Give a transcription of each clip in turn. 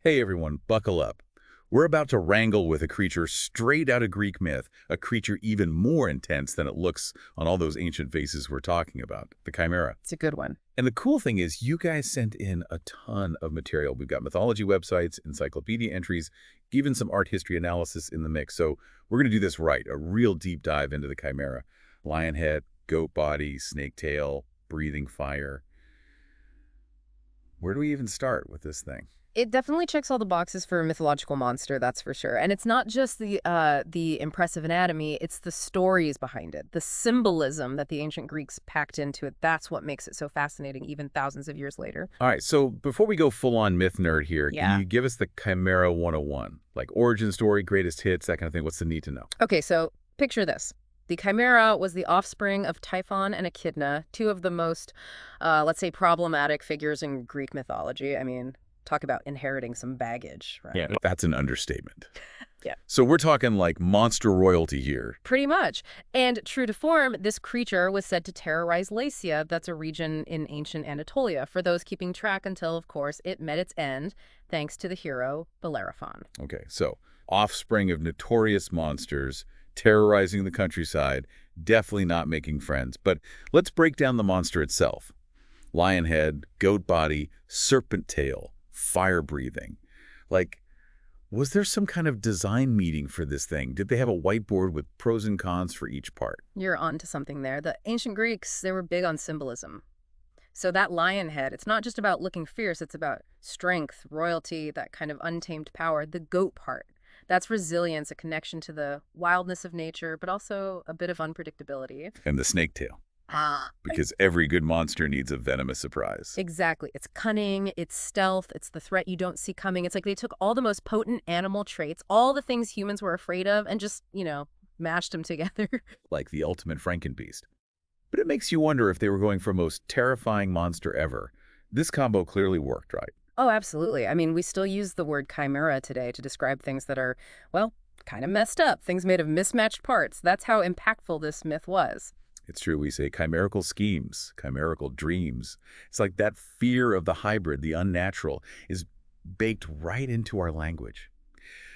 Hey everyone, buckle up. We're about to wrangle with a creature straight out of Greek myth, a creature even more intense than it looks on all those ancient faces we're talking about, the Chimera. It's a good one. And the cool thing is you guys sent in a ton of material. We've got mythology websites, encyclopedia entries, even some art history analysis in the mix. So we're going to do this right, a real deep dive into the Chimera. Lion head, goat body, snake tail, breathing fire. Where do we even start with this thing? It definitely checks all the boxes for a mythological monster, that's for sure. And it's not just the impressive anatomy, it's the stories behind it, the symbolism that the ancient Greeks packed into it. That's what makes it so fascinating, even thousands of years later. All right, so before we go full-on myth nerd here, can Yeah. you give us the Chimera 101? Like origin story, greatest hits, that kind of thing. What's the need to know? Okay, so picture this. The Chimera was the offspring of Typhon and Echidna, two of the most, let's say, problematic figures in Greek mythology. I mean, talk about inheriting some baggage, right? Yeah, that's an understatement. Yeah. So we're talking like monster royalty here. Pretty much. And true to form, this creature was said to terrorize Lycia, that's a region in ancient Anatolia, for those keeping track until, of course, it met its end, thanks to the hero Bellerophon. Okay, so offspring of notorious monsters, terrorizing the countryside, definitely not making friends. But let's break down the monster itself. Lion head, goat body, serpent tail, fire breathing. Like, was there some kind of design meeting for this thing? Did they have a whiteboard with pros and cons for each part? You're onto something there. The ancient Greeks, they were big on symbolism. So that lion head, it's not just about looking fierce, it's about strength, royalty, that kind of untamed power. The goat part, that's resilience, a connection to the wildness of nature, but also a bit of unpredictability. And the snake tail, Ah, because every good monster needs a venomous surprise. exactly. It's cunning, it's stealth, it's the threat you don't see coming. It's like they took all the most potent animal traits, all the things humans were afraid of, and just, mashed them together. Like the ultimate Frankenbeast. But it makes you wonder if they were going for most terrifying monster ever. This combo clearly worked, right? Oh, absolutely. I mean, we still use the word chimera today to describe things that are, well, kind of messed up, things made of mismatched parts. That's how impactful this myth was. It's true, we say chimerical schemes, chimerical dreams. It's like that fear of the hybrid, the unnatural, is baked right into our language.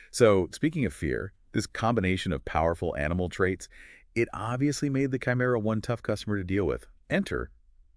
So, speaking of fear, this combination of powerful animal traits, it obviously made the chimera one tough customer to deal with. Enter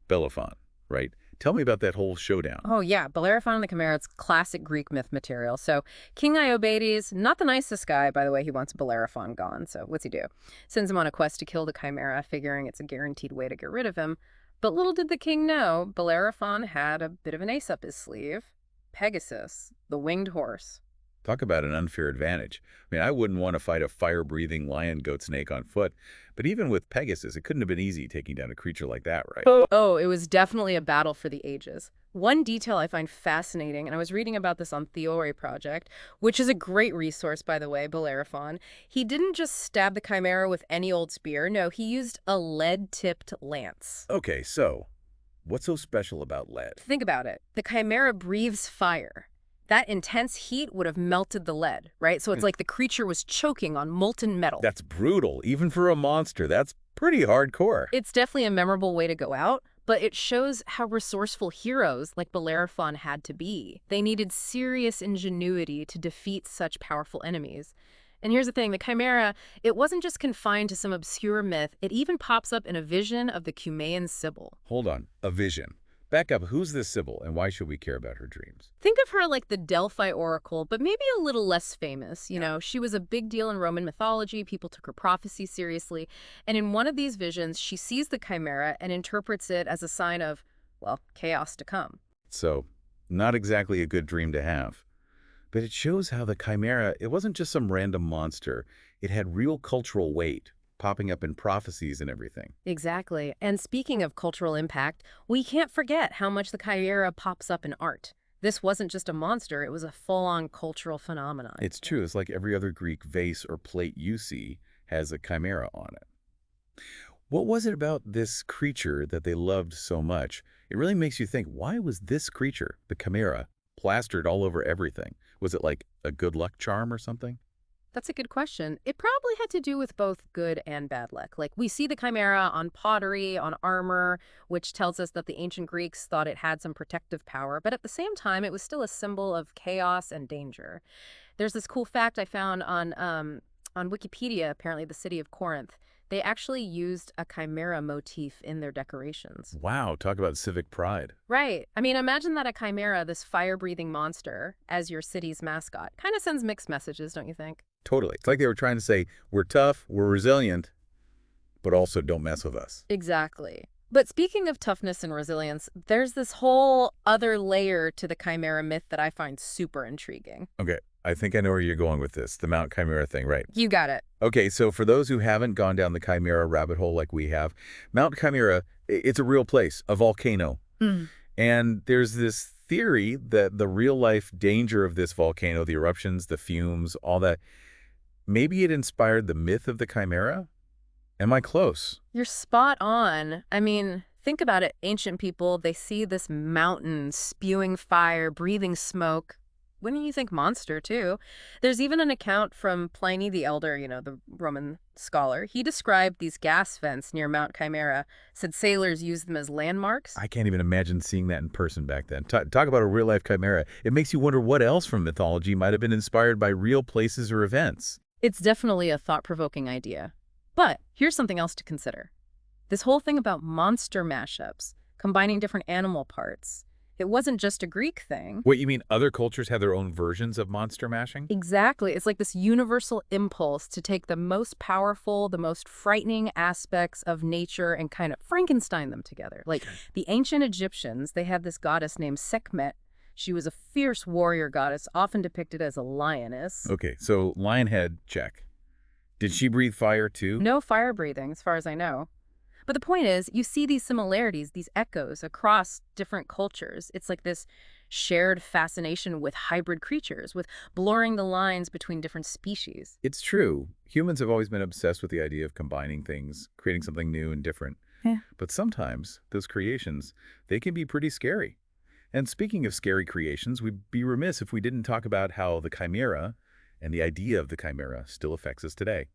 Bellerophon, right? Tell me about that whole showdown. Oh, yeah, Bellerophon and the Chimera, it's classic Greek myth material. So King Iobates, not the nicest guy, by the way, he wants Bellerophon gone. So what's he do? Sends him on a quest to kill the Chimera, figuring it's a guaranteed way to get rid of him. But little did the king know, Bellerophon had a bit of an ace up his sleeve. Pegasus, the winged horse. Talk about an unfair advantage. I mean, I wouldn't want to fight a fire-breathing lion goat snake on foot, but even with Pegasus, it couldn't have been easy taking down a creature like that, right? Oh, it was definitely a battle for the ages. One detail I find fascinating, and I was reading about this on Theory Project, which is a great resource, by the way, Bellerophon. He didn't just stab the Chimera with any old spear. No, he used a lead-tipped lance. Okay, so what's so special about lead? Think about it. The Chimera breathes fire. That intense heat would have melted the lead, right? So it's like the creature was choking on molten metal. That's brutal, even for a monster. That's pretty hardcore. It's definitely a memorable way to go out, but it shows how resourceful heroes like Bellerophon had to be. They needed serious ingenuity to defeat such powerful enemies. And here's the thing, the Chimera, it wasn't just confined to some obscure myth. It even pops up in a vision of the Cumaean Sibyl. Hold on, a vision. Back up, who's this Sibyl, and why should we care about her dreams? Think of her like the Delphi oracle, but maybe a little less famous. She was a big deal in Roman mythology. People took her prophecy seriously. And in one of these visions, she sees the Chimera and interprets it as a sign of, well, chaos to come. So, not exactly a good dream to have. But it shows how the Chimera, it wasn't just some random monster. It had real cultural weight, popping up in prophecies and everything. Exactly. And speaking of cultural impact, we can't forget how much the Chimera pops up in art. This wasn't just a monster, it was a full-on cultural phenomenon. It's true. It's like every other Greek vase or plate you see has a chimera on it. What was it about this creature that they loved so much? It really makes you think, why was this creature, the chimera, plastered all over everything? Was it like a good luck charm or something? That's a good question. It probably had to do with both good and bad luck. Like, we see the chimera on pottery, on armor, which tells us that the ancient Greeks thought it had some protective power, but at the same time, it was still a symbol of chaos and danger. There's this cool fact I found on Wikipedia, apparently the city of Corinth. They actually used a chimera motif in their decorations. Wow, talk about civic pride. Right. I mean, imagine that a chimera, this fire-breathing monster, as your city's mascot. Kind of sends mixed messages, don't you think? Totally. It's like they were trying to say, we're tough, we're resilient, but also don't mess with us. Exactly. But speaking of toughness and resilience, there's this whole other layer to the chimera myth that I find super intriguing. Okay, I think I know where you're going with this, the Mount Chimera thing, right? You got it. Okay, so for those who haven't gone down the Chimera rabbit hole like we have, Mount Chimera, it's a real place, a volcano. Mm. And there's this theory that the real-life danger of this volcano, the eruptions, the fumes, all that, maybe it inspired the myth of the Chimera? Am I close? You're spot on. I mean, think about it. Ancient people, they see this mountain spewing fire, breathing smoke. Wouldn't you think monster, too? There's even an account from Pliny the Elder, the Roman scholar. He described these gas vents near Mount Chimera, said sailors used them as landmarks. I can't even imagine seeing that in person back then. Talk about a real-life Chimera. It makes you wonder what else from mythology might have been inspired by real places or events. It's definitely a thought-provoking idea. But here's something else to consider. This whole thing about monster mashups, combining different animal parts. It wasn't just a Greek thing. What, you mean other cultures have their own versions of monster mashing? Exactly. It's like this universal impulse to take the most powerful, the most frightening aspects of nature and kind of Frankenstein them together. Like the ancient Egyptians, they had this goddess named Sekhmet. She was a fierce warrior goddess, often depicted as a lioness. Okay, so lion head, check. Did she breathe fire too? No fire breathing, as far as I know. But the point is, you see these similarities, these echoes across different cultures. It's like this shared fascination with hybrid creatures, with blurring the lines between different species. It's true. Humans have always been obsessed with the idea of combining things, creating something new and different. Yeah. But sometimes, those creations, they can be pretty scary. And speaking of scary creations, we'd be remiss if we didn't talk about how the chimera and the idea of the chimera still affects us today.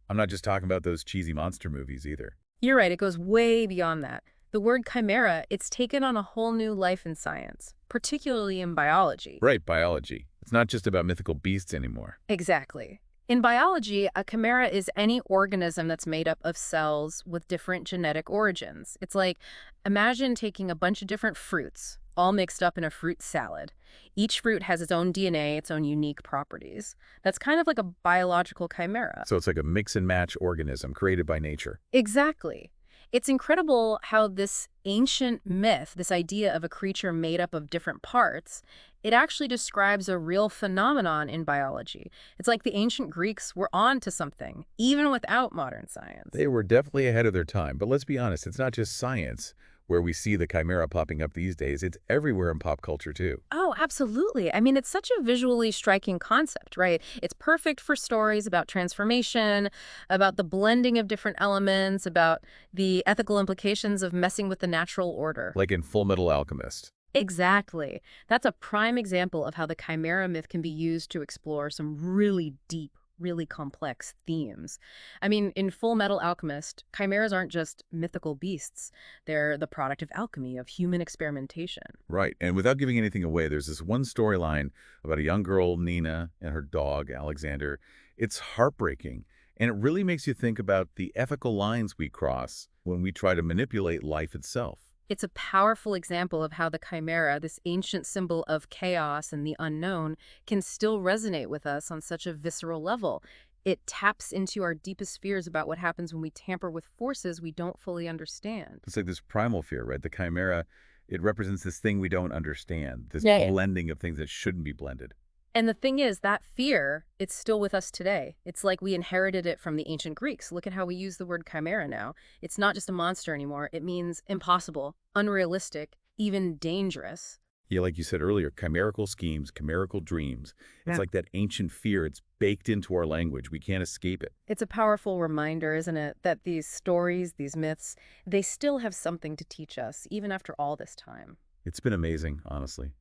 I'm not just talking about those cheesy monster movies either. You're right, it goes way beyond that. The word chimera, it's taken on a whole new life in science, particularly in biology. Right, biology. It's not just about mythical beasts anymore. Exactly. In biology, a chimera is any organism that's made up of cells with different genetic origins. It's like, imagine taking a bunch of different fruits, all mixed up in a fruit salad. Each fruit has its own DNA, its own unique properties. That's kind of like a biological chimera. So it's like a mix and match organism created by nature. Exactly. It's incredible how this ancient myth, this idea of a creature made up of different parts, it actually describes a real phenomenon in biology. It's like the ancient Greeks were on to something, even without modern science. They were definitely ahead of their time. But let's be honest, it's not just science where we see the chimera popping up these days. It's everywhere in pop culture, too. Oh, absolutely. I mean, it's such a visually striking concept, right? It's perfect for stories about transformation, about the blending of different elements, about the ethical implications of messing with the natural order. Like in Full Metal Alchemist. Exactly. That's a prime example of how the chimera myth can be used to explore some really deep, really complex themes. I mean, in Full Metal Alchemist, chimeras aren't just mythical beasts. They're the product of alchemy, of human experimentation. Right, and without giving anything away, there's this one storyline about a young girl, Nina, and her dog, Alexander. It's heartbreaking, and it really makes you think about the ethical lines we cross when we try to manipulate life itself. It's a powerful example of how the chimera, this ancient symbol of chaos and the unknown, can still resonate with us on such a visceral level. It taps into our deepest fears about what happens when we tamper with forces we don't fully understand. It's like this primal fear, right? The chimera, it represents this thing we don't understand, this Yeah. blending of things that shouldn't be blended. And the thing is, that fear, it's still with us today. It's like we inherited it from the ancient Greeks. Look at how we use the word chimera now. It's not just a monster anymore. It means impossible, unrealistic, even dangerous. Yeah, like you said earlier, chimerical schemes, chimerical dreams. It's Yeah. like that ancient fear. It's baked into our language. We can't escape it. It's a powerful reminder, isn't it, that these stories, these myths, they still have something to teach us, even after all this time. It's been amazing, honestly.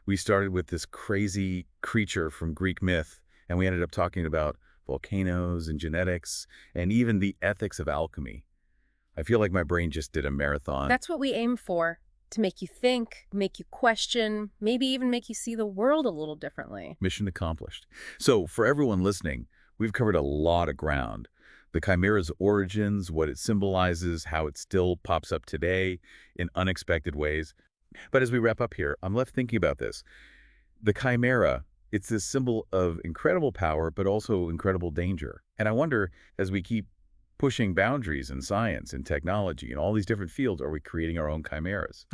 We started with this crazy creature from Greek myth, And we ended up talking about volcanoes and genetics and even the ethics of alchemy. I feel like my brain just did a marathon. That's what we aim for, to make you think, make you question, maybe even make you see the world a little differently. Mission accomplished. So for everyone listening, we've covered a lot of ground. The Chimera's origins, what it symbolizes, how it still pops up today in unexpected ways. But as we wrap up here, I'm left thinking about this. The Chimera, it's this symbol of incredible power, but also incredible danger. And I wonder, as we keep pushing boundaries in science and technology and all these different fields, are we creating our own chimeras?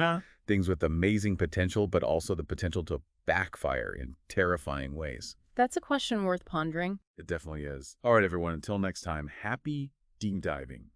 Things with amazing potential, but also the potential to backfire in terrifying ways. That's a question worth pondering. It definitely is. All right, everyone, until next time, happy deep diving.